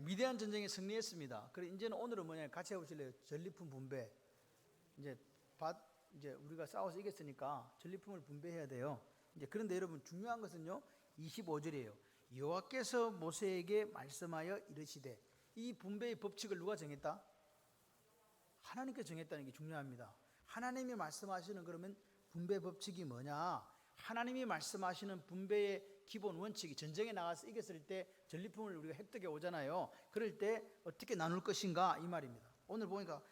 미대한 전쟁에 승리했습니다. 그래 이제는 오늘은 뭐냐 같이 해보실래요? 전리품 분배. 이제 우리가 싸워서 이겼으니까 전리품을 분배해야 돼요. 이제 그런데 여러분 중요한 것은요 25절이에요. 여호와께서 모세에게 말씀하여 이르시되. 이 분배의 법칙을 누가 정했다? 하나님께서 정했다는 게 중요합니다. 하나님이 말씀하시는 그러면 분배 법칙이 뭐냐? 하나님이 말씀하시는 분배의 기본 원칙이 전쟁에 나가서 이겼을 때 전리품을 우리가 획득해 오잖아요. 그럴 때 어떻게 나눌 것인가 이 말입니다. 오늘 보니까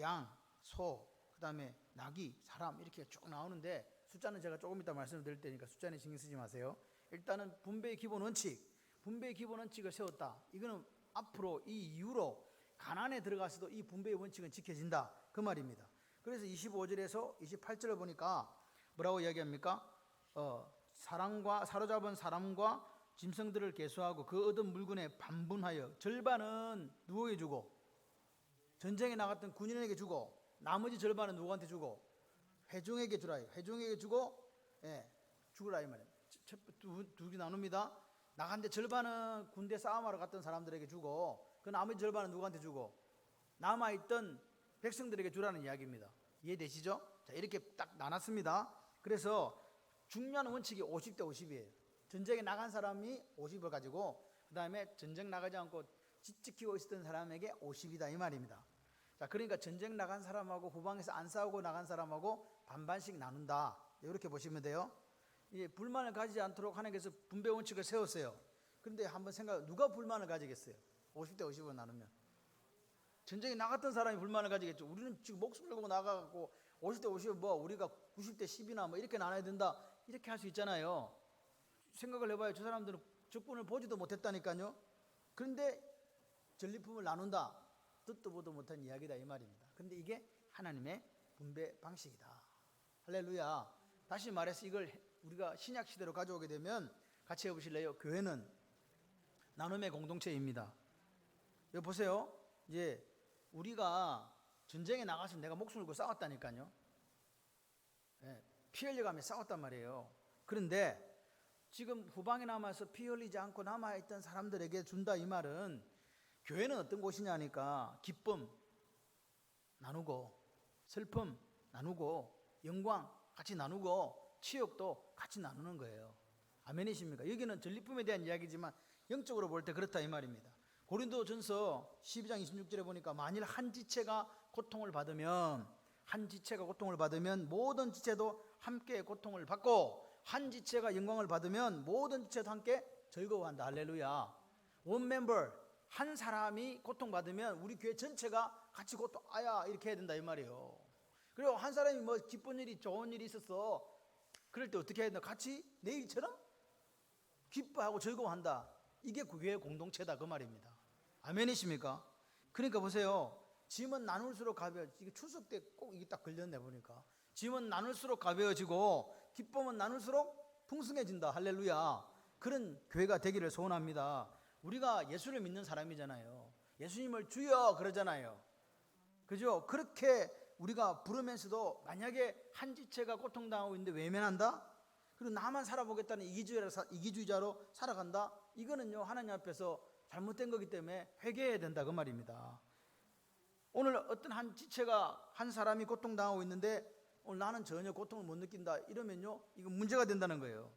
양, 소, 그 다음에 나귀, 사람 이렇게 쭉 나오는데 숫자는 제가 조금 이따 말씀을 드릴 테니까 숫자는 신경 쓰지 마세요. 일단은 분배의 기본 원칙을 세웠다. 이거는 앞으로 이 이후로 가나안에 들어가서도 이 분배의 원칙은 지켜진다 그 말입니다. 그래서 25절에서 28절을 보니까 뭐라고 이야기합니까? 사로잡은 사람과 짐승들을 계수하고 그 얻은 물건에 반분하여 절반은 누구에게 주고 전쟁에 나갔던 군인에게 주고 나머지 절반은 누구한테 주고 회중에게 주라. 회중에게 주고 죽으라 이 말이에요. 두 개 나눕니다. 나간데 절반은 군대 싸움하러 갔던 사람들에게 주고 그 나머지 절반은 누구한테 주고 남아있던 백성들에게 주라는 이야기입니다. 이해되시죠? 자, 이렇게 딱 나눴습니다. 그래서 중요한 원칙이 50대 50이에요. 전쟁에 나간 사람이 50을 가지고 그 다음에 전쟁 나가지 않고 지키고 있었던 사람에게 50이다 이 말입니다. 자, 그러니까 전쟁 나간 사람하고 후방에서 안 싸우고 나간 사람하고 반반씩 나눈다. 이렇게 보시면 돼요. 이제 불만을 가지지 않도록 하나님께서 분배 원칙을 세웠어요. 그런데 한번 누가 불만을 가지겠어요? 50대 50으로 나누면 전쟁에 나갔던 사람이 불만을 가지겠죠. 우리는 지금 목숨을 걸고 나가고 50대 50 우리가 90대 10이나 이렇게 나눠야 된다 이렇게 할 수 있잖아요. 생각을 해봐요. 저 사람들은 적군을 보지도 못했다니까요. 그런데 전리품을 나눈다. 듣도 보도 못한 이야기다 이 말입니다. 그런데 이게 하나님의 분배 방식이다. 할렐루야. 다시 말해서 이걸 우리가 신약 시대로 가져오게 되면 같이 해보실래요? 교회는 나눔의 공동체입니다. 여기 보세요. 이제 우리가 전쟁에 나가서 내가 목숨을 걸고 싸웠다니까요. 피 흘려가며 싸웠단 말이에요. 그런데 지금 후방에 남아서 피 흘리지 않고 남아있던 사람들에게 준다 이 말은 교회는 어떤 곳이냐니까 기쁨 나누고 슬픔 나누고 영광 같이 나누고 치욕도 같이 나누는 거예요. 아멘이십니까? 여기는 전리품에 대한 이야기지만 영적으로 볼 때 그렇다 이 말입니다. 고린도전서 12장 26절에 보니까 만일 한 지체가 고통을 받으면 모든 지체도 함께 고통을 받고 한 지체가 영광을 받으면 모든 지체도 함께 즐거워한다. 할렐루야. 원 멤버 한 사람이 고통받으면 우리 교회 전체가 같이 이렇게 해야 된다 이 말이에요. 그리고 한 사람이 기쁜 일이 좋은 일이 있었어. 그럴 때 어떻게 해야 된다? 같이 내일처럼 기뻐하고 즐거워한다. 이게 교회의 공동체다 그 말입니다. 아멘이십니까? 그러니까 보세요. 짐은 나눌수록 가벼워지고 추석 때 꼭 이게 딱 걸렸네 보니까. 짐은 나눌수록 가벼워지고 기쁨은 나눌수록 풍성해진다. 할렐루야. 그런 교회가 되기를 소원합니다. 우리가 예수를 믿는 사람이잖아요. 예수님을 주여 그러잖아요. 그죠? 그렇게 우리가 부르면서도 만약에 한 지체가 고통당하고 있는데 외면한다? 그리고 나만 살아보겠다는 이기주의자로 살아간다? 이거는요 하나님 앞에서 잘못된 거기 때문에 회개해야 된다 그 말입니다. 오늘 어떤 한 지체가 한 사람이 고통당하고 있는데 오늘 나는 전혀 고통을 못 느낀다 이러면요 이거 문제가 된다는 거예요.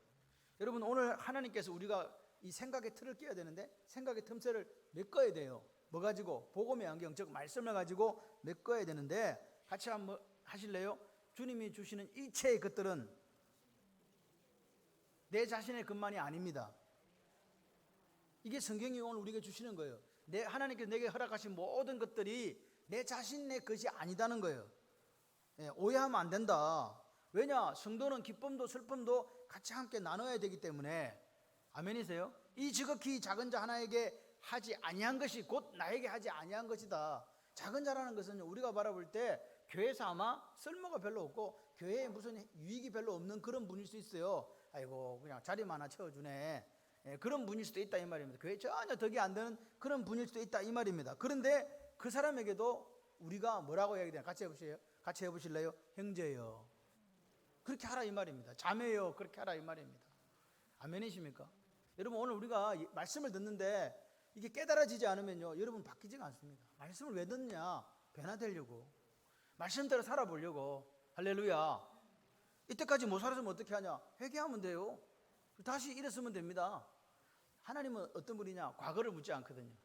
여러분 오늘 하나님께서 우리가 이 생각의 틀을 끼워야 되는데 생각의 틈새를 메꿔야 돼요. 뭐 가지고? 복음의 안경 즉 말씀을 가지고 메꿔야 되는데 같이 한번 하실래요? 주님이 주시는 일체의 것들은 내 자신의 것만이 아닙니다. 이게 성경이 오늘 우리에게 주시는 거예요. 하나님께서 내게 허락하신 모든 것들이 내 자신의 것이 아니다는 거예요. 오해하면 안 된다. 왜냐? 성도는 기쁨도 슬픔도 같이 함께 나눠야 되기 때문에. 아멘이세요? 이 지극히 작은 자 하나에게 하지 아니한 것이 곧 나에게 하지 아니한 것이다. 작은 자라는 것은 우리가 바라볼 때 교회에서 아마 쓸모가 별로 없고 교회에 무슨 유익이 별로 없는 그런 분일 수 있어요. 아이고 그냥 자리만 하나 채워주네. 그런 분일 수도 있다 이 말입니다. 교회에 전혀 덕이 안 되는 그런 분일 수도 있다 이 말입니다. 그런데 그 사람에게도 우리가 뭐라고 이야기해야 되나? 같이 해보실래요? 형제요 그렇게 하라 이 말입니다. 자매요 그렇게 하라 이 말입니다. 아멘이십니까? 여러분 오늘 우리가 말씀을 듣는데 이게 깨달아지지 않으면요, 여러분 바뀌지가 않습니다. 말씀을 왜 듣냐? 변화되려고, 말씀대로 살아보려고. 할렐루야. 이때까지 못 살았으면 어떻게 하냐? 회개하면 돼요. 다시 일어서면 됩니다. 하나님은 어떤 분이냐? 과거를 묻지 않거든요.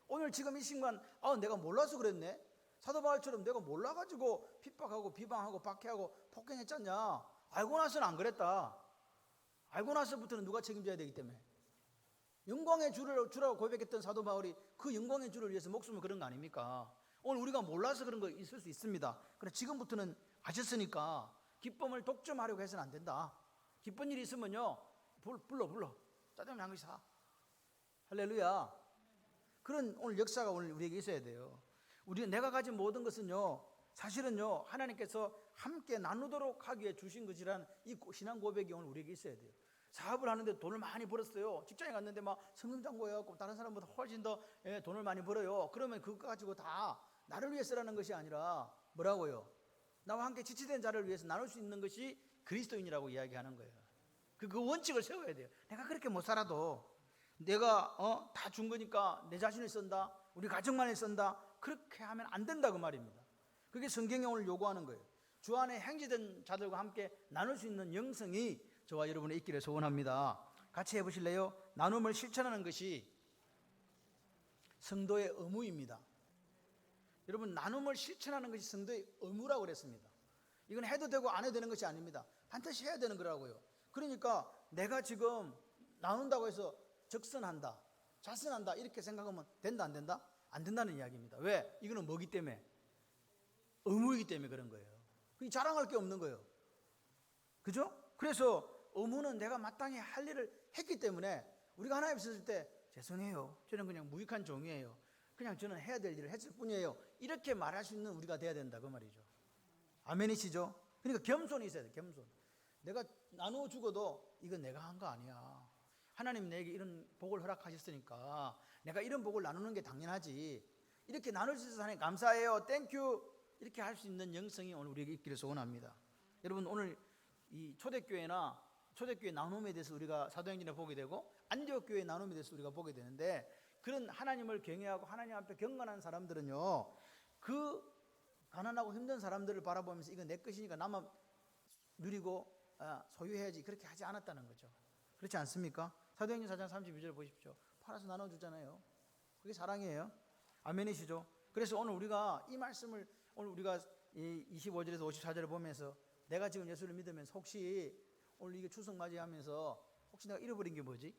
오늘 지금 이 순간 내가 몰라서 그랬네. 사도 바울처럼 내가 몰라가지고 핍박하고 비방하고 박해하고 폭행했잖냐. 알고 나서는 안 그랬다. 알고 나서부터는 누가 책임져야 되기 때문에. 영광의 주라고 고백했던 사도 바울이 그 영광의 주를 위해서 목숨을 걸은 거 아닙니까? 오늘 우리가 몰라서 그런 거 있을 수 있습니다. 그러나 지금부터는 아셨으니까 기쁨을 독점하려고 해서는 안 된다. 기쁜 일이 있으면요, 불러 짜장면 한 그릇 사. 할렐루야. 그런 오늘 역사가 오늘 우리에게 있어야 돼요. 내가 가진 모든 것은요, 사실은요, 하나님께서 함께 나누도록 하기에 주신 것이란 이 신앙 고백이 오늘 우리에게 있어야 돼요. 사업을 하는데 돈을 많이 벌었어요. 직장에 갔는데 막 성금장고해갖고 다른 사람보다 훨씬 더 돈을 많이 벌어요. 그러면 그거 가지고 다 나를 위해 쓰라는 것이 아니라 뭐라고요? 나와 함께 지치된 자를 위해서 나눌 수 있는 것이 그리스도인이라고 이야기하는 거예요. 그 원칙을 세워야 돼요. 내가 그렇게 못 살아도 내가 다 준 거니까 내 자신을 쓴다, 우리 가정만을 쓴다, 그렇게 하면 안 된다 그 말입니다. 그게 성경이 오늘 요구하는 거예요. 주 안에 행지된 자들과 함께 나눌 수 있는 영성이 저와 여러분의 있기를 소원합니다. 같이 해보실래요? 나눔을 실천하는 것이 성도의 의무입니다. 여러분, 나눔을 실천하는 것이 성도의 의무라고 그랬습니다. 이건 해도 되고 안 해도 되는 것이 아닙니다. 반드시 해야 되는 거라고요. 그러니까 내가 지금 나눈다고 해서 적선한다, 자선한다 이렇게 생각하면 된다 안 된다? 안 된다는 이야기입니다. 왜? 이거는 뭐기 때문에? 의무이기 때문에 그런 거예요. 그게 자랑할 게 없는 거예요. 그죠? 그래서 의무는 내가 마땅히 할 일을 했기 때문에 우리가 하나님 있을 때 죄송해요, 저는 그냥 무익한 종이에요, 그냥 저는 해야 될 일을 했을 뿐이에요, 이렇게 말할 수 있는 우리가 돼야 된다 그 말이죠. 아멘이시죠? 그러니까 겸손이 있어야 돼. 겸손. 내가 나누어 주고도 이건 내가 한 거 아니야. 하나님 내게 이런 복을 허락하셨으니까 내가 이런 복을 나누는 게 당연하지. 이렇게 나눌 수 있어서 하나님 감사해요, 땡큐, 이렇게 할 수 있는 영성이 오늘 우리에게 있기를 소원합니다. 여러분, 오늘 이 초대교회 나눔에 대해서 우리가 사도행전에 보게 되고 안디옥 교회 나눔에 대해서 우리가 보게 되는데, 그런 하나님을 경외하고 하나님 앞에 경건한 사람들은요, 그 가난하고 힘든 사람들을 바라보면서 이건 내 것이니까 나만 누리고 소유해야지, 그렇게 하지 않았다는 거죠. 그렇지 않습니까? 사도행전 4장 32절 보십시오. 팔아서 나눠주잖아요. 그게 사랑이에요. 아멘이시죠? 그래서 오늘 우리가 이 말씀을, 오늘 우리가 이 25절에서 54절을 보면서 내가 지금 예수를 믿으면서 혹시 오늘 이게 추석 맞이하면서 혹시 내가 잃어버린 게 뭐지?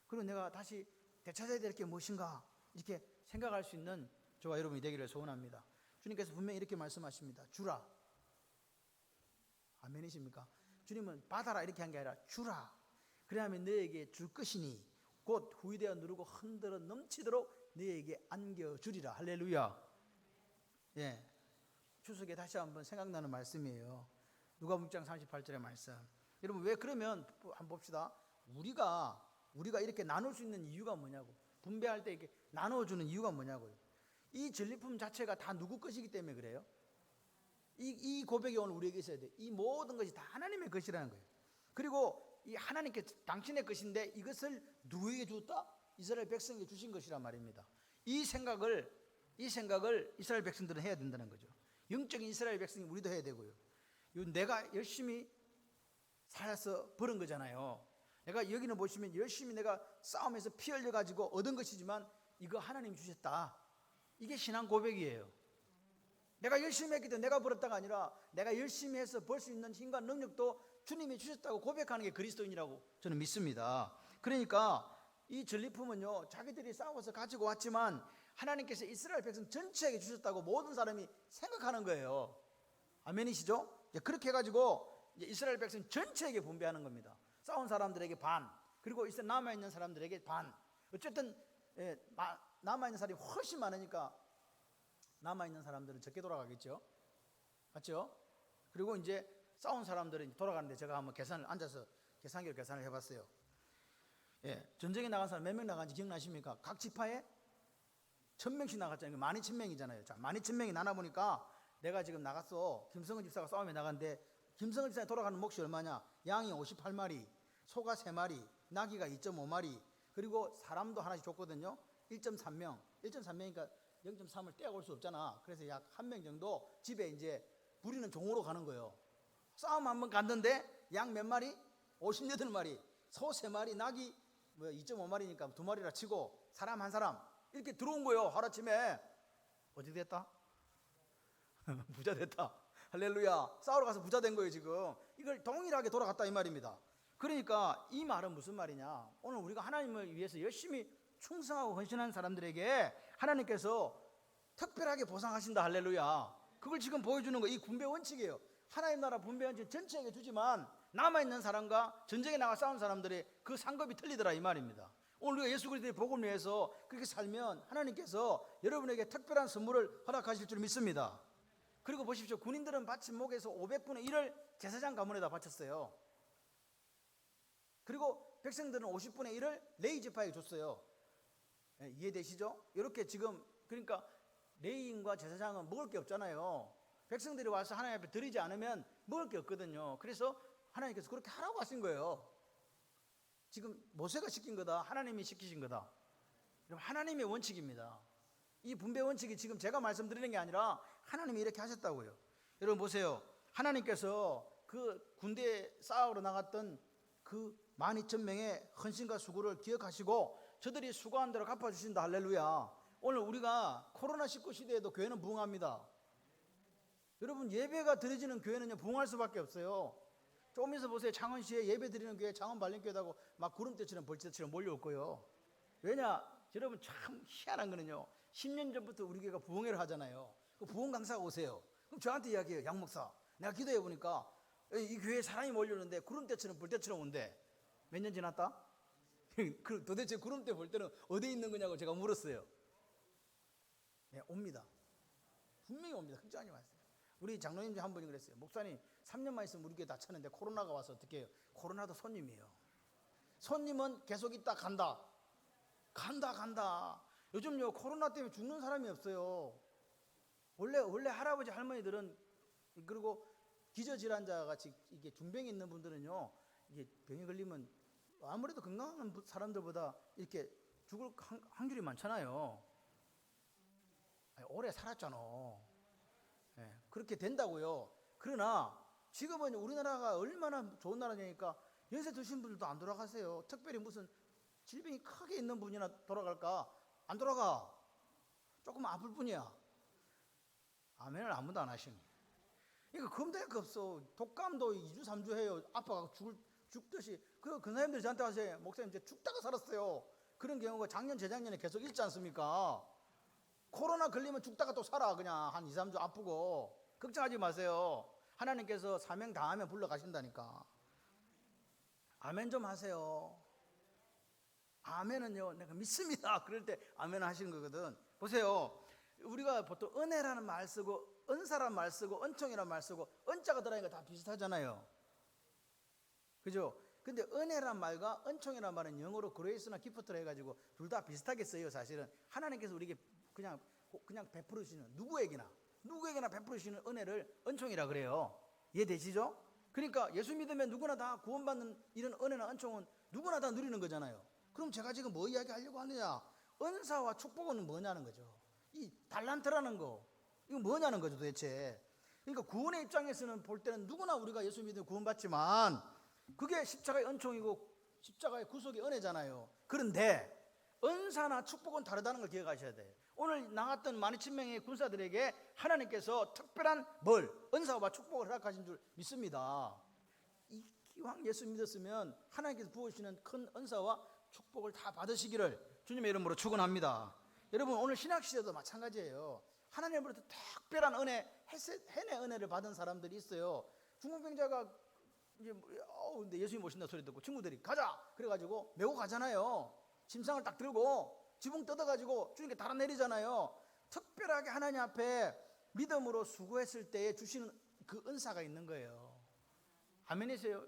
그리고 내가 다시 되찾아야 될 게 무엇인가? 이렇게 생각할 수 있는 저와 여러분이 되기를 소원합니다. 주님께서 분명히 이렇게 말씀하십니다. 주라. 아멘이십니까? 주님은 받아라 이렇게 한 게 아니라 주라. 그래야만 너에게 줄 것이니 곧 후이되어 누르고 흔들어 넘치도록 너에게 안겨주리라. 할렐루야. 예, 추석에 다시 한번 생각나는 말씀이에요. 누가복음 6장 38절의 말씀. 여러분, 왜 그러면 한번 봅시다. 우리가 이렇게 나눌 수 있는 이유가 뭐냐고. 분배할 때 이렇게 나눠주는 이유가 뭐냐고요. 이 전리품 자체가 다 누구 것이기 때문에 그래요. 이 고백이 오늘 우리에게 있어야 돼. 이 모든 것이 다 하나님의 것이라는 거예요. 그리고 이 하나님께 당신의 것인데 이것을 누구에게 줬다? 이스라엘 백성에게 주신 것이란 말입니다. 이 생각을 이스라엘 백성들은 해야 된다는 거죠. 영적인 이스라엘 백성이 우리도 해야 되고요. 내가 열심히 살아서 벌은 거잖아요. 내가 여기는 보시면 열심히 내가 싸움에서 피 흘려 가지고 얻은 것이지만 이거 하나님 주셨다. 이게 신앙 고백이에요. 내가 열심히 했기 때문에 내가 벌었다가 아니라 내가 열심히 해서 벌 수 있는 힘과 능력도 주님이 주셨다고 고백하는 게 그리스도인이라고 저는 믿습니다. 그러니까 이 전리품은요, 자기들이 싸워서 가지고 왔지만 하나님께서 이스라엘 백성 전체에게 주셨다고 모든 사람이 생각하는 거예요. 아멘이시죠? 그렇게 해가지고 이스라엘 백성 전체에게 분배하는 겁니다. 싸운 사람들에게 반, 그리고 이제 남아있는 사람들에게 반. 어쨌든 남아있는 사람이 훨씬 많으니까 남아있는 사람들은 적게 돌아가겠죠. 맞죠? 그리고 이제 싸운 사람들은 돌아가는데 제가 한번 앉아서 계산기로 계산을 해봤어요. 예, 전쟁에 나간 사람 몇 명 나간지 기억나십니까? 각 지파에 1000명씩 나갔잖아요. 12,000명이잖아요. 자, 12,000명이 나눠보니까 내가 지금 나갔어. 김성은 집사가 싸움에 나갔는데 김성은 집사에 돌아가는 몫이 얼마냐? 양이 58마리, 소가 3마리, 나귀가 2.5마리, 그리고 사람도 하나씩 줬거든요. 1.3명, 1.3명이니까 0.3을 떼어올 수 없잖아. 그래서 약 1명 정도 집에 이제 부리는 종으로 가는 거예요. 싸움 한번 갔는데 양 몇 마리? 58마리, 소 3마리, 낙이 2.5마리니까 2마리라 치고 사람 한 사람 이렇게 들어온 거예요. 하루아침에. 어디 됐다? 부자 됐다. 할렐루야. 싸우러 가서 부자 된 거예요 지금. 이걸 동일하게 돌아갔다 이 말입니다. 그러니까 이 말은 무슨 말이냐, 오늘 우리가 하나님을 위해서 열심히 충성하고 헌신한 사람들에게 하나님께서 특별하게 보상하신다. 할렐루야. 그걸 지금 보여주는 거, 이 분배 원칙이에요. 하나님 나라 분배 원칙 전체에게 주지만 남아있는 사람과 전쟁에 나가 싸운 사람들의 그 상급이 틀리더라 이 말입니다. 오늘 우리가 예수 그리스도의 복음을 위해서 그렇게 살면 하나님께서 여러분에게 특별한 선물을 허락하실 줄 믿습니다. 그리고 보십시오. 군인들은 바친 목에서 500분의 1을 제사장 가문에다 바쳤어요. 그리고 백성들은 50분의 1을 레위 지파에게 줬어요. 이해되시죠? 이렇게 지금, 그러니까 레위인과 제사장은 먹을 게 없잖아요. 백성들이 와서 하나님 앞에 드리지 않으면 먹을 게 없거든요. 그래서 하나님께서 그렇게 하라고 하신 거예요. 지금 모세가 시킨 거다, 하나님이 시키신 거다. 그럼 하나님의 원칙입니다. 이 분배 원칙이 지금 제가 말씀드리는 게 아니라 하나님이 이렇게 하셨다고요. 여러분 보세요. 하나님께서 그 군대에 싸우러 나갔던 그 12,000명의 헌신과 수고를 기억하시고 저들이 수고한 대로 갚아주신다. 할렐루야. 오늘 우리가 코로나19 시대에도 교회는 부흥합니다. 여러분 예배가 드려지는 교회는요 부흥할 수밖에 없어요. 조금 있어 보세요. 창원시에 예배 드리는 교회 창원발령교회라고 막 구름대처럼 벌집처럼 몰려올 거예요. 왜냐? 여러분 참 희한한 거는요, 10년 전부터 우리 교회가 부흥회를 하잖아요. 그 부흥 강사가 오세요. 그럼 저한테 이야기해요. 양 목사, 내가 기도해 보니까 이 교회에 사람이 몰려오는데 구름대처럼 벌떼처럼 온대. 몇 년 지났다? 도대체 구름대 벌떼는 어디에 있는 거냐고 제가 물었어요. 네, 옵니다. 분명히 옵니다. 걱정하지 마세요. 우리 장로님 중 한 분이 그랬어요. 목사님 3년만 있으면 우리 교회 다 차는데 코로나가 와서 어떻게 해요? 코로나도 손님이에요. 손님은 계속 있다 간다. 간다. 요즘요 코로나 때문에 죽는 사람이 없어요. 원래 할아버지 할머니들은, 그리고 기저질환자 같이 이게 중병이 있는 분들은요, 이게 병이 걸리면 아무래도 건강한 사람들보다 이렇게 죽을 확률이 많잖아요. 오래 살았잖아. 네, 그렇게 된다고요. 그러나 지금은 우리나라가 얼마나 좋은 나라냐니까 연세 드신 분들도 안 돌아가세요. 특별히 무슨 질병이 크게 있는 분이나 돌아갈까? 안 돌아가. 조금 아플 뿐이야. 아멘을 아무도 안 하시네. 이거 검도할 거 없어. 독감도 2주 3주 해요. 아빠가 죽듯이. 그 선생님들이 저한테 하세요. 목사님 이제 죽다가 살았어요. 그런 경우가 작년 재작년에 계속 있지 않습니까? 코로나 걸리면 죽다가 또 살아. 그냥 한 2, 3주 아프고. 걱정하지 마세요. 하나님께서 사명 다하면 불러가신다니까. 아멘 좀 하세요. 아멘은요 내가 믿습니다 그럴 때 아멘 하시는 거거든. 보세요. 우리가 보통 은혜라는 말 쓰고 은사라는 말 쓰고 은총이라는 말 쓰고 은자가 들어가니까 다 비슷하잖아요. 그죠? 근데 은혜란 말과 은총이란 말은 영어로 그레이스나 기프트라 해가지고 둘 다 비슷하게 써요. 사실은 하나님께서 우리에게 그냥 베풀으시는, 누구에게나 베풀으시는 은혜를 은총이라 그래요. 이해되시죠? 그러니까 예수 믿으면 누구나 다 구원받는 이런 은혜나 은총은 누구나 다 누리는 거잖아요. 그럼 제가 지금 뭐 이야기하려고 하느냐, 은사와 축복은 뭐냐는 거죠. 이 달란트라는 거, 이거 뭐냐는 거죠 도대체. 그러니까 구원의 입장에서는 볼 때는 누구나 우리가 예수 믿으면 구원받지만 그게 십자가의 은총이고 십자가의 구속의 은혜잖아요. 그런데 은사나 축복은 다르다는 걸 기억하셔야 돼요. 오늘 나갔던 12,000명의 군사들에게 하나님께서 특별한 은사와 축복을 허락하신 줄 믿습니다. 이왕 예수 믿었으면 하나님께서 부어주시는 큰 은사와 축복을 다 받으시기를 주님의 이름으로 축원합니다. 여러분 오늘 신학시대도 마찬가지예요. 하나님으로부터 특별한 은혜, 해내 은혜를 받은 사람들이 있어요. 중풍병자가 이제 근데 예수님 오신다 소리 듣고 친구들이 가자 그래가지고 메고 가잖아요. 침상을 딱 들고 지붕 뜯어가지고 주님께 달아내리잖아요. 특별하게 하나님 앞에 믿음으로 수고했을 때에 주시는 그 은사가 있는 거예요. 아멘이세요?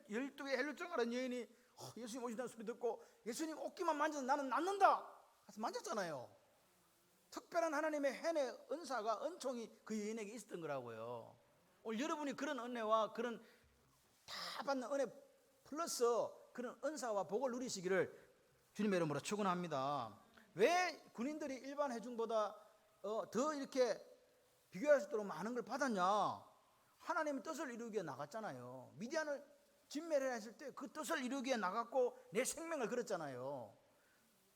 12개 헬루증 앓은 여인이 예수님 오신다는 소리 듣고 예수님 옷기만 만져도 나는 낫는다 해서 만졌잖아요. 특별한 하나님의 해내 은사가 은총이 그 여인에게 있었던 거라고요. 오늘 여러분이 그런 은혜와 그런 다 받는 은혜 플러스 그런 은사와 복을 누리시기를 주님의 이름으로 축원합니다. 왜 군인들이 일반 회중보다 더 이렇게 비교할 수 있도록 많은 걸 받았냐? 하나님의 뜻을 이루기 위해 나갔잖아요. 미디안을 진멸해야 했을 때 그 뜻을 이루기 위해 나갔고 내 생명을 걸었잖아요.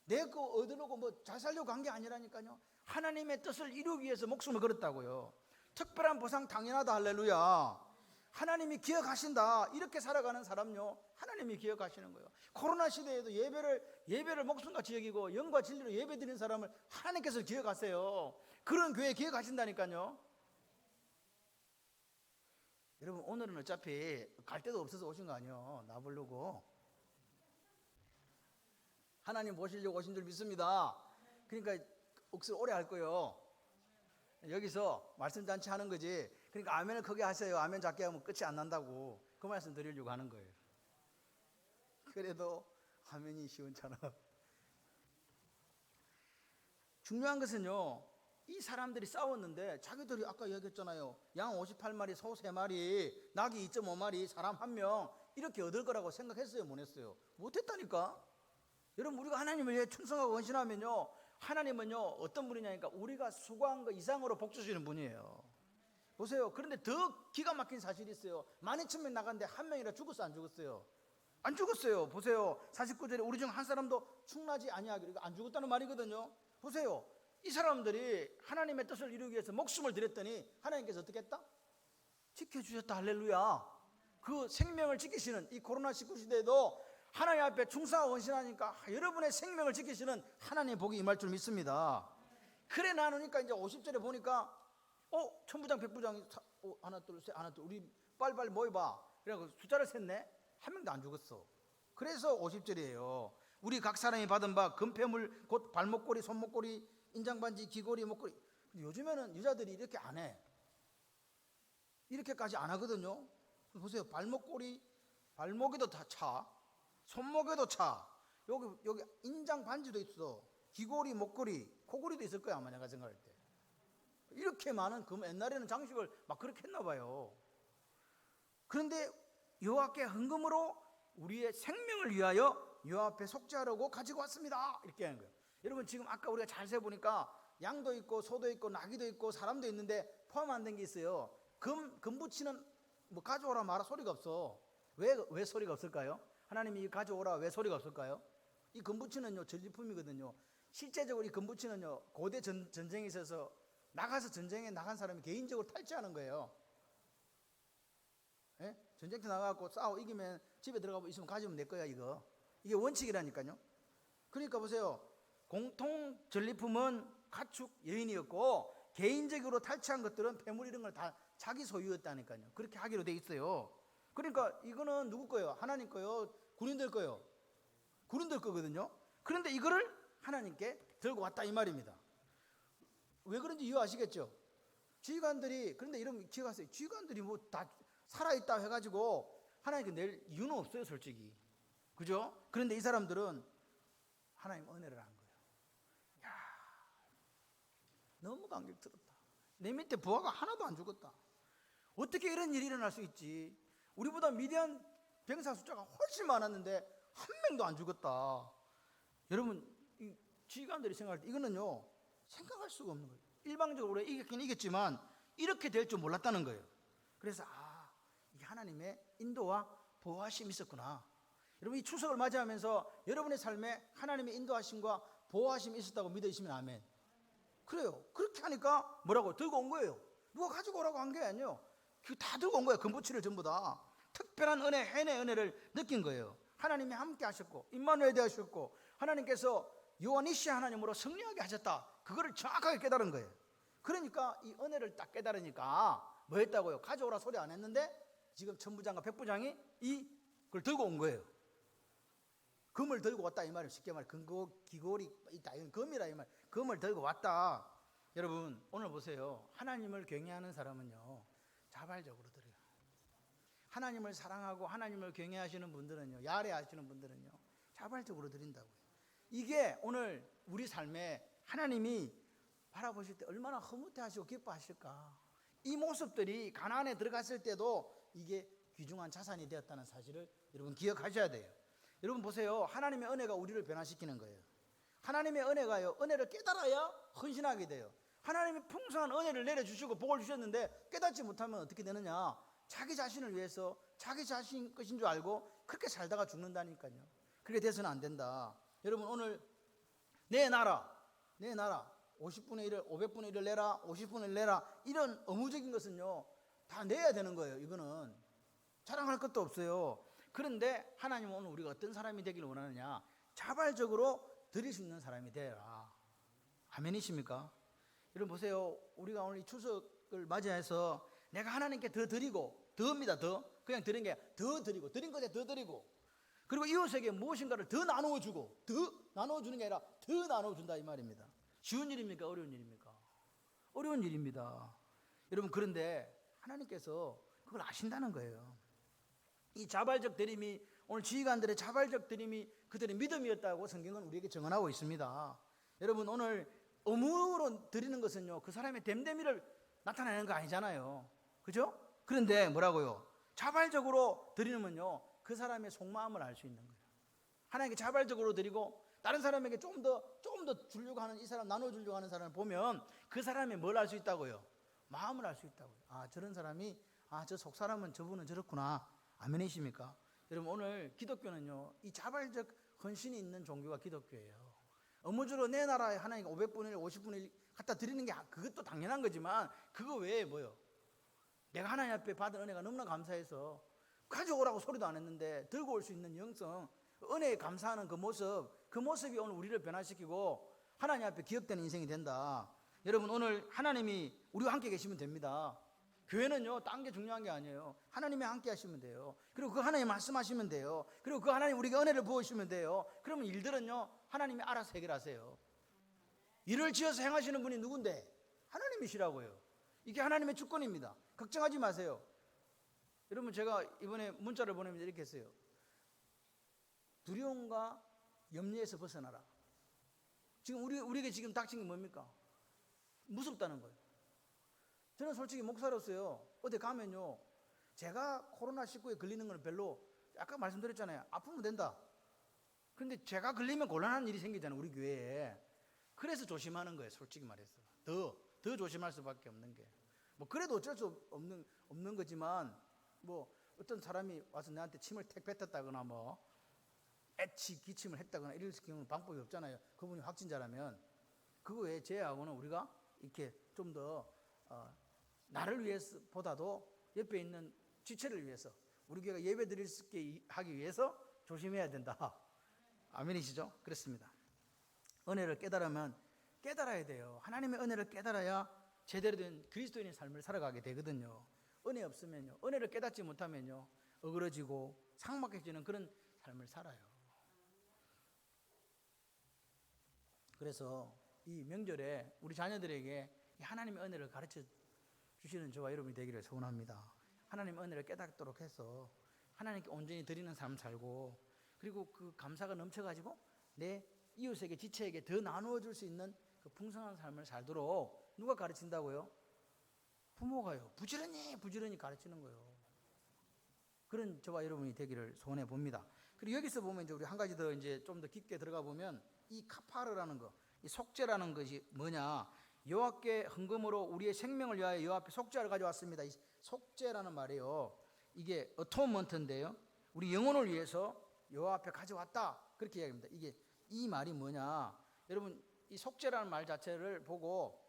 내 거 얻으려고 뭐 잘 살려고 간 게 아니라니까요. 하나님의 뜻을 이루기 위해서 목숨을 걸었다고요. 특별한 보상 당연하다. 할렐루야. 하나님이 기억하신다. 이렇게 살아가는 사람요, 하나님이 기억하시는 거예요. 코로나 시대에도 예배를 목숨같이 여기고 영과 진리로 예배 드리는 사람을 하나님께서 기억하세요. 그런 교회 기억하신다니까요. 여러분, 오늘은 어차피 갈 데도 없어서 오신 거 아니에요. 나 부르고 하나님 모시려고 오신 줄 믿습니다. 그러니까 억수로 오래 할 거예요. 여기서 말씀잔치 하는 거지. 그러니까 아멘을 크게 하세요. 아멘 작게 하면 끝이 안 난다고 그 말씀 드리려고 하는 거예요. 그래도 아멘이 시원찮아. 중요한 것은요, 이 사람들이 싸웠는데 자기들이 아까 얘기했잖아요. 양 58마리, 소 3마리, 낙이 2.5마리, 사람 1명 이렇게 얻을 거라고 생각했어요? 못 했어요? 못했다니까. 여러분, 우리가 하나님을 위해 충성하고 헌신하면요, 하나님은요 어떤 분이냐니까 우리가 수고한 거 이상으로 복 주시는 분이에요. 보세요. 그런데 더 기가 막힌 사실이 있어요. 12,000명 나갔는데 한 명이라 죽었어, 안 죽었어요? 안 죽었어요. 보세요. 49절에 우리 중 한 사람도 충나지 아니하기로, 이거 안 죽었다는 말이거든요. 보세요. 이 사람들이 하나님의 뜻을 이루기 위해서 목숨을 드렸더니 하나님께서 어떻게 했다? 지켜주셨다. 할렐루야. 그 생명을 지키시는 이 코로나19 시대에도 하나님 앞에 충성하고 헌신하니까 여러분의 생명을 지키시는 하나님의 복이 임할 줄 믿습니다. 그래 나누니까 이제 50절에 보니까 천부장 백부장이 하나 둘 셋 하나 둘 우리 빨리빨리 모여봐. 그래서 숫자를 셌네. 한 명도 안 죽었어. 그래서 50절이에요. 우리 각 사람이 받은 바 금폐물 곧 발목걸이, 손목걸이, 인장반지, 귀걸이, 목걸이. 근데 요즘에는 여자들이 이렇게 안 해. 이렇게까지 안 하거든요. 보세요. 발목에도 다 차, 손목에도 차, 여기 인장반지도 있어, 귀걸이, 목걸이, 코걸이도 있을 거야 아마 내가 생각할 때. 이렇게 많은 금, 옛날에는 장식을 막 그렇게 했나 봐요. 그런데 여호와께 헌금으로 우리의 생명을 위하여 여호와 앞에 속죄하려고 가지고 왔습니다. 이렇게 하는 거예요. 여러분, 지금 아까 우리가 잘 세보니까 양도 있고 소도 있고 나귀도 있고 사람도 있는데 포함 안 된 게 있어요. 금 붙이는 뭐 가져오라 마라 소리가 없어. 왜 소리가 없을까요? 하나님이 이 가져오라 왜 소리가 없을까요? 이 금 붙이는요 전리품이거든요. 실제적으로 이 금 붙이는요 고대 전쟁에 있어서 나가서 전쟁에 나간 사람이 개인적으로 탈취하는 거예요. 예? 전쟁터 나가고 싸워 이기면 집에 들어가고 있으면 가지면 내 거야. 이게 원칙이라니까요. 그러니까 보세요. 공통 전리품은 가축, 여인이었고 개인적으로 탈취한 것들은 폐물 이런 걸 다 자기 소유였다니까요. 그렇게 하기로 돼 있어요. 그러니까 이거는 누구 거예요? 하나님 거요? 군인들 거요? 군인들 거거든요. 그런데 이거를 하나님께 들고 왔다 이 말입니다. 왜 그런지 이유 아시겠죠? 지휘관들이, 그런데 이런 기억하세요. 지휘관들이 뭐 다 살아있다 해가지고 하나님께 낼 이유는 없어요 솔직히. 그죠? 그런데 이 사람들은 하나님 은혜를 한 거예요. 야, 너무 감격 들었다. 내 밑에 부하가 하나도 안 죽었다. 어떻게 이런 일이 일어날 수 있지? 우리보다 미디안 병사 숫자가 훨씬 많았는데 한 명도 안 죽었다. 여러분, 이 지휘관들이 생각할 때 이거는요 생각할 수가 없는 거예요. 일방적으로 이겼긴 이겼지만 이렇게 될 줄 몰랐다는 거예요. 그래서 이게 하나님의 인도와 보호하심이 있었구나. 여러분, 이 추석을 맞이하면서 여러분의 삶에 하나님의 인도하심과 보호하심이 있었다고 믿으시면 아멘. 그래요. 그렇게 하니까 뭐라고 들고 온 거예요. 누가 가지고 오라고 한 게 아니에요. 다 들고 온 거예요. 금부치를 전부 다. 특별한 은혜, 해내 은혜를 느낀 거예요. 하나님이 함께 하셨고 임마누엘 되셨고 하나님께서 요한이시 하나님으로 승리하게 하셨다. 그거를 정확하게 깨달은 거예요. 그러니까 이 은혜를 딱 깨달으니까 뭐 했다고요? 가져오라 소리 안 했는데 지금 천부장과 백부장이 이걸 들고 온 거예요. 금을 들고 왔다 이 말이에요. 쉽게 말해 귀걸이 있다 이건 금이라 이 말. 금을 들고 왔다. 여러분, 오늘 보세요. 하나님을 경외하는 사람은요 자발적으로 드려요. 하나님을 사랑하고 하나님을 경외하시는 분들은요, 야래하시는 분들은요 자발적으로 드린다고요. 이게 오늘 우리 삶에 하나님이 바라보실 때 얼마나 흐뭇해하시고 기뻐하실까. 이 모습들이 가나안에 들어갔을 때도 이게 귀중한 자산이 되었다는 사실을 여러분 기억하셔야 돼요. 여러분 보세요. 하나님의 은혜가 우리를 변화시키는 거예요. 하나님의 은혜가요, 은혜를 깨달아야 헌신하게 돼요. 하나님이 풍성한 은혜를 내려주시고 복을 주셨는데 깨닫지 못하면 어떻게 되느냐? 자기 자신을 위해서 자기 자신 것인 줄 알고 그렇게 살다가 죽는다니까요. 그렇게 돼서는 안 된다. 여러분, 오늘 내 나라 50분의 1을 500분의 1을 내라, 50분의 1을 내라, 이런 의무적인 것은요 다 내야 되는 거예요. 이거는 자랑할 것도 없어요. 그런데 하나님은 오늘 우리가 어떤 사람이 되기를 원하느냐? 자발적으로 드릴 수 있는 사람이 되라. 아멘이십니까? 여러분 보세요. 우리가 오늘 이 추석을 맞이해서 내가 하나님께 더 드리고, 더입니다. 더 그냥 드린 게 더 드리고, 드린 것에 더 드리고, 그리고 이웃에게 무엇인가를 더 나누어주고, 더 나누어주는 게 아니라 더 나누어준다 이 말입니다. 쉬운 일입니까? 어려운 일입니까? 어려운 일입니다. 여러분, 그런데 하나님께서 그걸 아신다는 거예요. 이 자발적 드림이, 오늘 지휘관들의 자발적 드림이 그들의 믿음이었다고 성경은 우리에게 증언하고 있습니다. 여러분, 오늘 의무로 드리는 것은요 그 사람의 됨됨이를 나타내는 거 아니잖아요. 그죠? 그런데 뭐라고요? 자발적으로 드리면요 그 사람의 속마음을 알 수 있는 거예요. 하나님께 자발적으로 드리고 다른 사람에게 조금 더 주려고 하는, 이 사람 나눠주려고 하는 사람을 보면 그 사람이 뭘 알 수 있다고요? 마음을 알 수 있다고요. 아, 저런 사람이, 저 속 사람은 저분은 저렇구나. 아멘이십니까? 여러분, 오늘 기독교는요 이 자발적 헌신이 있는 종교가 기독교예요. 의무적으로 내 나라에 하나님께 500분의 1, 50분의 1 갖다 드리는 게 그것도 당연한 거지만 그거 외에 뭐요? 내가 하나님 앞에 받은 은혜가 너무나 감사해서 가져오라고 소리도 안 했는데 들고 올 수 있는 영성, 은혜에 감사하는 그 모습이 오늘 우리를 변화시키고 하나님 앞에 기억되는 인생이 된다. 여러분, 오늘 하나님이 우리와 함께 계시면 됩니다. 교회는요 딴 게 중요한 게 아니에요. 하나님이 함께 하시면 돼요. 그리고 그 하나님 말씀하시면 돼요. 그리고 그 하나님 우리에게 은혜를 부어주시면 돼요. 그러면 일들은요 하나님이 알아서 해결하세요. 일을 지어서 행하시는 분이 누군데? 하나님이시라고요. 이게 하나님의 주권입니다. 걱정하지 마세요. 여러분, 제가 이번에 문자를 보내면서 이렇게 했어요. 두려움과 염려에서 벗어나라. 지금 우리에게 지금 닥친 게 뭡니까? 무섭다는 거예요. 저는 솔직히 목사로서요 어디 가면요 제가 코로나19에 걸리는 건 별로, 아까 말씀드렸잖아요, 아프면 된다. 근데 제가 걸리면 곤란한 일이 생기잖아요 우리 교회에. 그래서 조심하는 거예요. 솔직히 말해서 더 조심할 수밖에 없는 게, 뭐 그래도 어쩔 수 없는 거지만, 뭐 어떤 사람이 와서 나한테 침을 택 뱉었다거나 뭐 애치 기침을 했다거나 이럴 경우는 방법이 없잖아요. 그분이 확진자라면. 그거 외에 제하고는 우리가 이렇게 좀 더 나를 위해서보다도 옆에 있는 지체를 위해서, 우리 교회가 예배 드릴 수 있게 하기 위해서 조심해야 된다. 아멘이시죠? 그렇습니다. 은혜를 깨달아야 돼요. 하나님의 은혜를 깨달아야 제대로 된 그리스도인의 삶을 살아가게 되거든요. 은혜 없으면요, 은혜를 깨닫지 못하면요 어그러지고 삭막해지는 그런 삶을 살아요. 그래서 이 명절에 우리 자녀들에게 하나님의 은혜를 가르쳐 주시는 저와 여러분이 되기를 소원합니다. 하나님의 은혜를 깨닫도록 해서 하나님께 온전히 드리는 삶 살고, 그리고 그 감사가 넘쳐가지고 내 이웃에게, 지체에게 더 나누어 줄 수 있는 그 풍성한 삶을 살도록 누가 가르친다고요? 부모가요. 부지런히 가르치는 거예요. 그런 저와 여러분이 되기를 소원해 봅니다. 그리고 여기서 보면 이제 우리 한 가지 더 이제 좀 더 깊게 들어가 보면 이 카파르라는 거, 이 속죄라는 것이 뭐냐? 여호와께 헌금으로 우리의 생명을 위하여 여호와 앞에 속죄를 가져왔습니다. 이 속죄라는 말이요, 이게 어토먼트인데요, 우리 영혼을 위해서 여호와 앞에 가져왔다, 그렇게 이야기합니다. 이게 이 말이 뭐냐? 여러분, 이 속죄라는 말 자체를 보고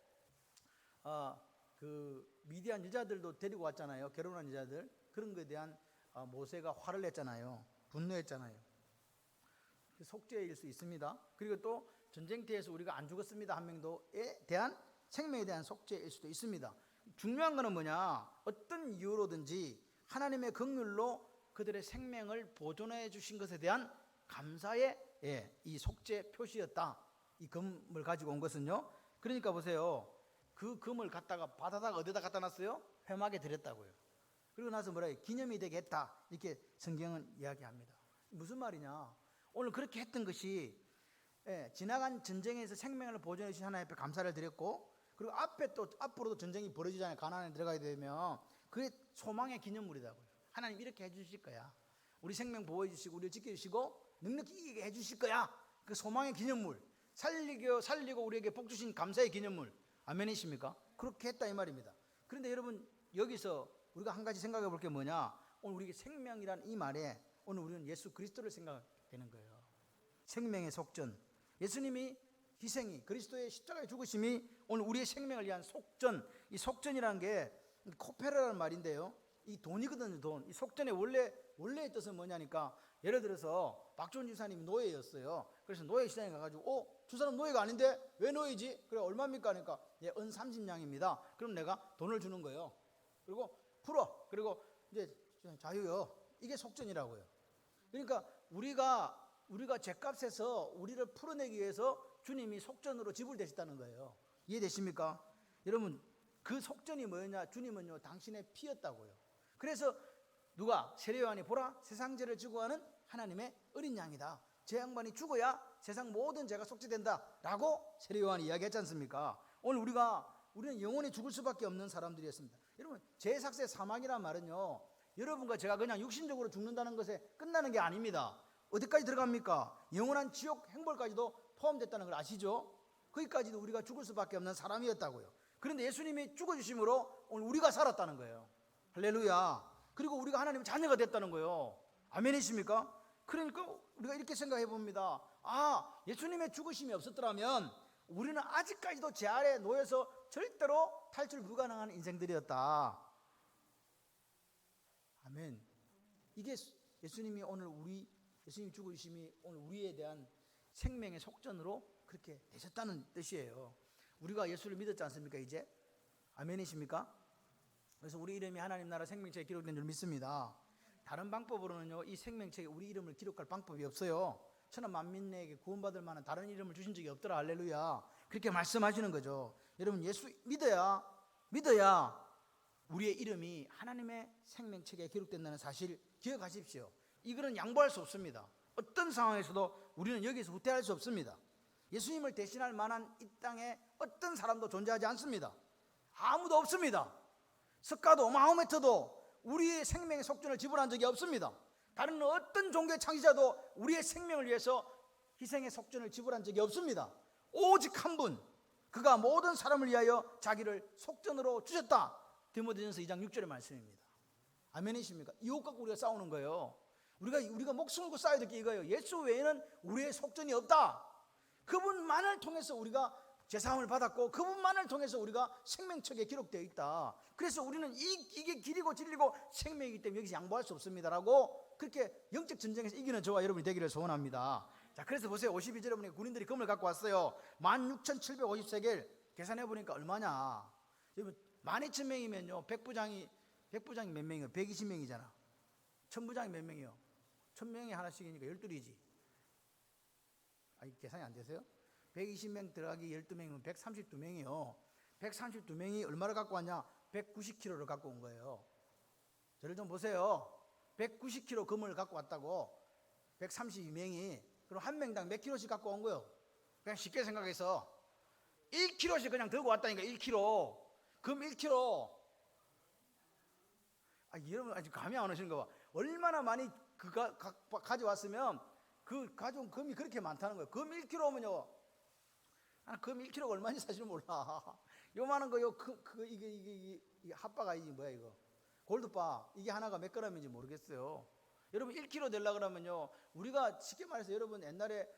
그 미디안 여자들도 데리고 왔잖아요. 결혼한 여자들. 그런 것에 대한 모세가 화를 냈잖아요. 분노했잖아요. 속죄일 수 있습니다. 그리고 또 전쟁터에서 우리가 안 죽었습니다 한 명도에 대한, 생명에 대한 속죄일 수도 있습니다. 중요한 거는 뭐냐? 어떤 이유로든지 하나님의 긍휼로 그들의 생명을 보존해 주신 것에 대한 감사의 이 속죄 표시였다. 이 금을 가지고 온 것은요. 그러니까 보세요. 그 금을 갖다가 바다다가 어디다 갖다 놨어요? 회막에 들였다고요. 그리고 나서 뭐라요? 기념이 되게 했다. 이렇게 성경은 이야기합니다. 무슨 말이냐? 오늘 그렇게 했던 것이 지나간 전쟁에서 생명을 보존해 주신 하나님 앞에 감사를 드렸고, 그리고 앞으로도 전쟁이 벌어지잖아요. 가나안에 들어가게 되면. 그게 소망의 기념물이라고요. 하나님 이렇게 해주실 거야. 우리 생명 보호해 주시고 우리를 지켜주시고 능력 이기게 해주실 거야. 그 소망의 기념물. 살리고 우리에게 복 주신 감사의 기념물. 아멘이십니까? 그렇게 했다 이 말입니다. 그런데 여러분, 여기서 우리가 한 가지 생각해 볼 게 뭐냐? 오늘 우리에게 생명이란 이 말에 오늘 우리는 예수 그리스도를 생각되는 거예요. 생명의 속전, 예수님이 희생이, 그리스도의 십자가의 죽으심이 오늘 우리의 생명을 위한 속전. 이 속전이라는 게 코페르라는 말인데요, 이 돈이거든요. 돈. 이 속전의 원래의 뜻은 뭐냐니까, 예를 들어서 박주원 지사님이 노예였어요. 그래서 노예 시장에 가가지고 저 사람 노예가 아닌데 왜 노예지? 그래, 얼마입니까? 그러니까 예, 은 30냥입니다. 그럼 내가 돈을 주는 거예요. 그리고 풀어. 그리고 이제 자유요. 이게 속전이라고요. 그러니까 우리가 죗값에서 우리를 풀어내기 위해서 주님이 속전으로 지불되셨다는 거예요. 이해되십니까? 여러분, 그 속전이 뭐였냐? 주님은요, 당신의 피였다고요. 그래서 누가? 세례요한이 보라, 세상 죄를 지고 가는 하나님의 어린 양이다. 제 양반이 죽어야 세상 모든 죄가 속죄된다 라고 세례요한이 이야기했지 않습니까? 오늘 우리는 영원히 죽을 수밖에 없는 사람들이었습니다. 여러분, 제4세 사망이란 말은요, 여러분과 제가 그냥 육신적으로 죽는다는 것에 끝나는 게 아닙니다. 어디까지 들어갑니까? 영원한 지옥 행벌까지도 포함됐다는 걸 아시죠? 거기까지도 우리가 죽을 수밖에 없는 사람이었다고요. 그런데 예수님이 죽어주심으로 오늘 우리가 살았다는 거예요. 할렐루야. 그리고 우리가 하나님의 자녀가 됐다는 거예요. 아멘이십니까? 그러니까 우리가 이렇게 생각해 봅니다. 아, 예수님의 죽으심이 없었더라면 우리는 아직까지도 죄 아래 놓여서 절대로 탈출 불가능한 인생들이었다. 아멘. 이게 예수님이 예수님 죽으심이 오늘 우리에 대한 생명의 속전으로 그렇게 되셨다는 뜻이에요. 우리가 예수를 믿었지 않습니까? 이제 아멘이십니까? 그래서 우리 이름이 하나님 나라 생명책에 기록된 줄 믿습니다. 다른 방법으로는요, 이 생명책에 우리 이름을 기록할 방법이 없어요. 천하 만민에게 구원받을 만한 다른 이름을 주신 적이 없더라. 할렐루야. 그렇게 말씀하시는 거죠. 여러분, 예수 믿어야 우리의 이름이 하나님의 생명책에 기록된다는 사실 기억하십시오. 이거는 양보할 수 없습니다. 어떤 상황에서도 우리는 여기서 후퇴할 수 없습니다. 예수님을 대신할 만한 이 땅에 어떤 사람도 존재하지 않습니다. 아무도 없습니다. 석가도 마호메트도 우리의 생명의 속전을 지불한 적이 없습니다. 다른 어떤 종교의 창시자도 우리의 생명을 위해서 희생의 속전을 지불한 적이 없습니다. 오직 한 분, 그가 모든 사람을 위하여 자기를 속전으로 주셨다. 디모데전서 2장 6절의 말씀입니다. 아멘이십니까? 이것 갖고 우리가 싸우는 거예요. 우리가 목숨을 걸고 싸워야 될 게 이거예요. 예수 외에는 우리의 속전이 없다. 그분만을 통해서 우리가 제사함을 받았고, 그분만을 통해서 우리가 생명책에 기록되어 있다. 그래서 우리는 이게 길이고 진리고 생명이기 때문에 여기서 양보할 수 없습니다라고, 그렇게 영적 전쟁에서 이기는 저와 여러분이 되기를 소원합니다. 자, 그래서 보세요. 52절에 보니까 군인들이 금을 갖고 왔어요. 16,750세겔 계산해 보니까 얼마냐? 여러분, 12,000명이면요, 백부장이 몇 명이에요? 120명이잖아. 천부장이 몇 명이요? 1,000명이 하나씩이니까 12이지. 계산이 안 되세요? 120명 들어가기 12명이면 132명이요. 132명이 얼마를 갖고 왔냐? 190kg를 갖고 온 거예요. 저를 좀 보세요. 190kg 금을 갖고 왔다고 132명이, 그럼 한 명당 몇 킬로씩 갖고 온 거예요? 그냥 쉽게 생각해서 1kg씩 그냥 들고 왔다니까. 1kg. 금 1kg. 여러분 아직 감이 안 오시는 거 봐. 얼마나 많이 가져왔으면 그 가져온 금이 그렇게 많다는 거예요. 금 1kg면요, 금 1kg가 얼마인지 사실 몰라. 요만한 거, 이게 핫바가 이게 뭐야 이거? 골드바. 이게 하나가 몇 g인지 모르겠어요. 여러분 1kg 되려고 그러면요, 우리가 쉽게 말해서 여러분 옛날에,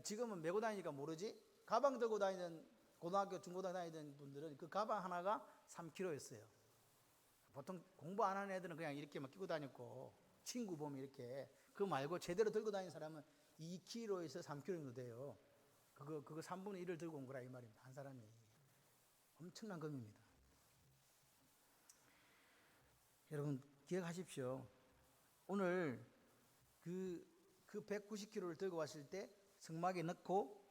지금은 메고 다니니까 모르지? 가방 들고 다니는 고등학교, 중고등학교 다니던 분들은 그 가방 하나가 3kg였어요. 보통 공부 안 하는 애들은 그냥 이렇게만 끼고 다녔고, 친구 보면 이렇게. 그거 말고 제대로 들고 다니는 사람은 2kg에서 3kg 정도 돼요. 그거 3분의 1을 들고 온 거라 이 말입니다. 한 사람이. 엄청난 금입니다. 여러분 기억하십시오. 오늘 그 190kg를 들고 왔을 때 성막에 넣고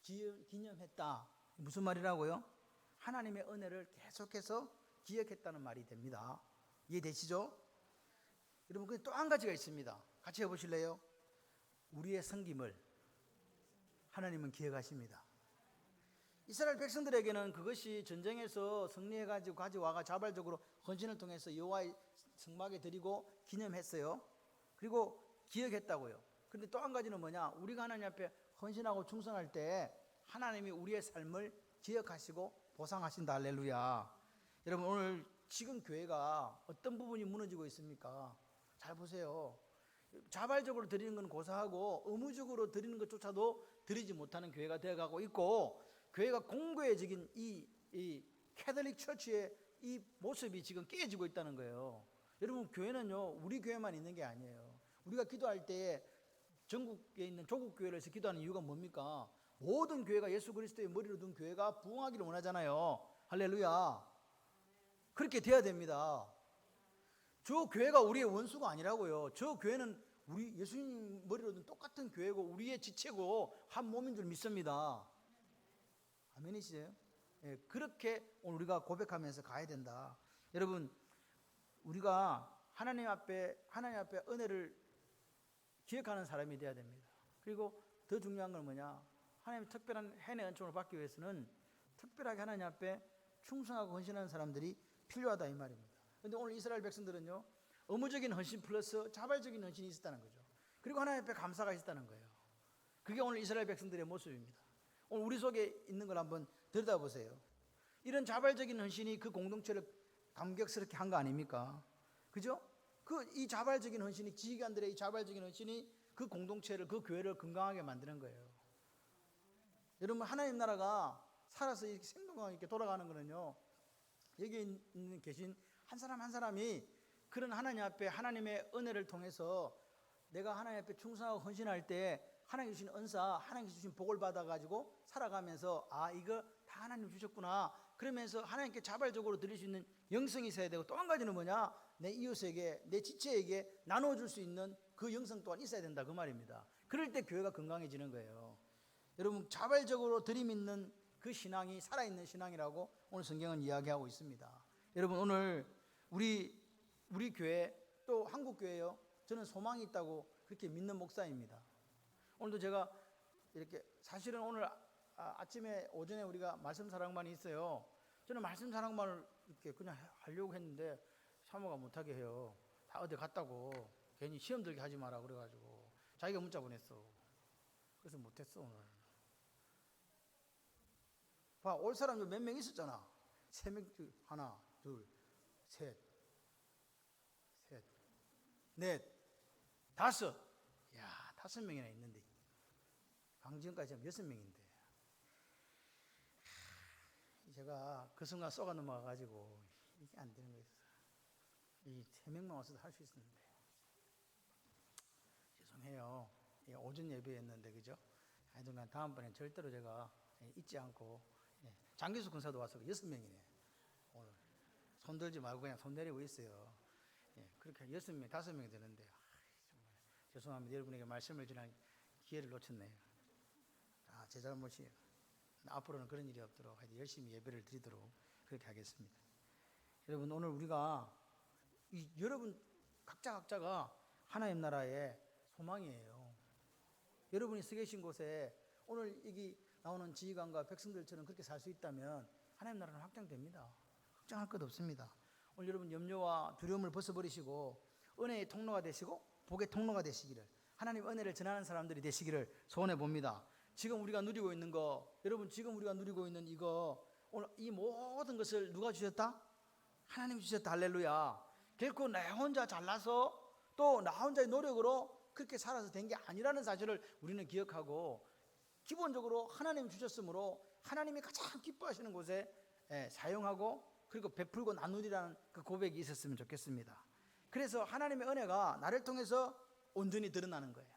기념했다. 무슨 말이라고요? 하나님의 은혜를 계속해서 기억했다는 말이 됩니다. 이해되시죠? 여러분, 또 한 가지가 있습니다. 같이 해보실래요? 우리의 섬김을 하나님은 기억하십니다. 이스라엘 백성들에게는 그것이 전쟁에서 승리해가지고 가져와가 자발적으로 헌신을 통해서 여호와의 성막에 드리고 기념했어요. 그리고 기억했다고요. 그런데 또 한 가지는 뭐냐? 우리가 하나님 앞에 헌신하고 충성할 때 하나님이 우리의 삶을 기억하시고 보상하신다. 할렐루야. 여러분, 오늘 지금 교회가 어떤 부분이 무너지고 있습니까? 잘 보세요. 자발적으로 드리는 건 고사하고 의무적으로 드리는 것조차도 드리지 못하는 교회가 되어가고 있고, 교회가 공교회적인 이 캐톨릭 처치의 이 모습이 지금 깨지고 있다는 거예요. 여러분, 교회는요, 우리 교회만 있는 게 아니에요. 우리가 기도할 때에 전국에 있는 조국 교회를 해서 기도하는 이유가 뭡니까? 모든 교회가 예수 그리스도의 머리로 둔 교회가 부흥하기를 원하잖아요. 할렐루야. 그렇게 돼야 됩니다. 저 교회가 우리의 원수가 아니라고요. 저 교회는 우리 예수님 머리로 둔 똑같은 교회고 우리의 지체고 한 몸인 줄 믿습니다. 아멘이시죠? 예, 그렇게 오늘 우리가 고백하면서 가야 된다. 여러분, 우리가 하나님 앞에 은혜를 기억하는 사람이 되어야 됩니다. 그리고 더 중요한 건 뭐냐? 하나님의 특별한 해내 은총을 받기 위해서는 특별하게 하나님 앞에 충성하고 헌신하는 사람들이 필요하다, 이 말입니다. 그런데 오늘 이스라엘 백성들은요, 의무적인 헌신 플러스 자발적인 헌신이 있었다는 거죠. 그리고 하나님 앞에 감사가 있었다는 거예요. 그게 오늘 이스라엘 백성들의 모습입니다. 오늘 우리 속에 있는 걸 한번 들여다보세요. 이런 자발적인 헌신이 그 공동체를 감격스럽게 한 거 아닙니까? 그죠? 이 자발적인 헌신이, 지휘관들의 이 자발적인 헌신이 그 공동체를, 그 교회를 건강하게 만드는 거예요. 여러분, 하나님 나라가 살아서 이렇게 생동감 있게 돌아가는 거는요, 여기 계신 한 사람 한 사람이 그런 하나님 앞에 하나님의 은혜를 통해서 내가 하나님 앞에 충성하고 헌신할 때 하나님 주신 은사, 하나님 주신 복을 받아가지고 살아가면서 이거 다 하나님 주셨구나, 그러면서 하나님께 자발적으로 드릴 수 있는 영성이 있어야 되고, 또 한 가지는 뭐냐? 내 이웃에게, 내 지체에게 나눠줄 수 있는 그 영성 또한 있어야 된다, 그 말입니다. 그럴 때 교회가 건강해지는 거예요. 여러분, 자발적으로 들이밀는 그 신앙이 살아있는 신앙이라고 오늘 성경은 이야기하고 있습니다. 여러분, 오늘 우리 교회, 또 한국 교회요, 저는 소망이 있다고 그렇게 믿는 목사입니다. 오늘도 제가 이렇게, 사실은 오늘 아침에 오전에 우리가 말씀 사랑반이 있어요. 저는 말씀 사랑반을 이렇게 그냥 하려고 했는데 사모가 못하게 해요. 다 어디 갔다고, 괜히 시험 들게 하지 마라 그래가지고 자기가 문자 보냈어. 그래서 못했어. 오늘 봐, 올 사람 몇 명 있었잖아. 3명, 하나, 둘, 셋, 넷, 다섯. 야, 5명이나 있는데 방지원까지 하면 6명인데 제가 그 순간 쏘가 넘어가가지고 이게 안 되는 거였어. 이 3명만 와서도 할 수 있었는데 죄송해요. 오전 예배였는데, 그죠? 하여튼간 다음번엔 절대로 제가 잊지 않고, 장기수 군사도 와서 6명이네. 오늘 손들지 말고 그냥 손 내리고 있어요. 그렇게 6명, 5명이 되는데 정말 죄송합니다. 여러분에게 말씀을 전할 기회를 놓쳤네요. 제 잘못이에요. 앞으로는 그런 일이 없도록 열심히 예배를 드리도록 그렇게 하겠습니다. 여러분, 오늘 우리가 여러분 각자가 하나님 나라의 소망이에요. 여러분이 서 계신 곳에 오늘 여기 나오는 지휘관과 백성들처럼 그렇게 살 수 있다면 하나님 나라는 확장됩니다. 걱정할 것 없습니다. 오늘 여러분 염려와 두려움을 벗어버리시고 은혜의 통로가 되시고 복의 통로가 되시기를, 하나님 은혜를 전하는 사람들이 되시기를 소원해 봅니다. 지금 우리가 누리고 있는 거, 여러분 지금 우리가 누리고 있는 이거, 오늘 이 모든 것을 누가 주셨다? 하나님 주셨다. 할렐루야. 결코 나 혼자 잘나서 또 나 혼자의 노력으로 그렇게 살아서 된 게 아니라는 사실을 우리는 기억하고, 기본적으로 하나님 주셨으므로 하나님이 가장 기뻐하시는 곳에 사용하고, 그리고 베풀고 나누리라는 그 고백이 있었으면 좋겠습니다. 그래서 하나님의 은혜가 나를 통해서 온전히 드러나는 거예요.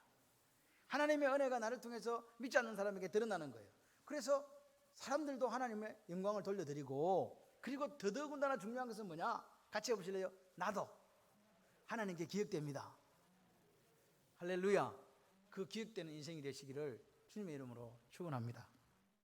하나님의 은혜가 나를 통해서 믿지 않는 사람에게 드러나는 거예요. 그래서 사람들도 하나님의 영광을 돌려드리고, 그리고 더더군다나 중요한 것은 뭐냐? 같이 해보실래요? 나도 하나님께 기억됩니다. 할렐루야. 그 기억되는 인생이 되시기를 주님의 이름으로 축원합니다.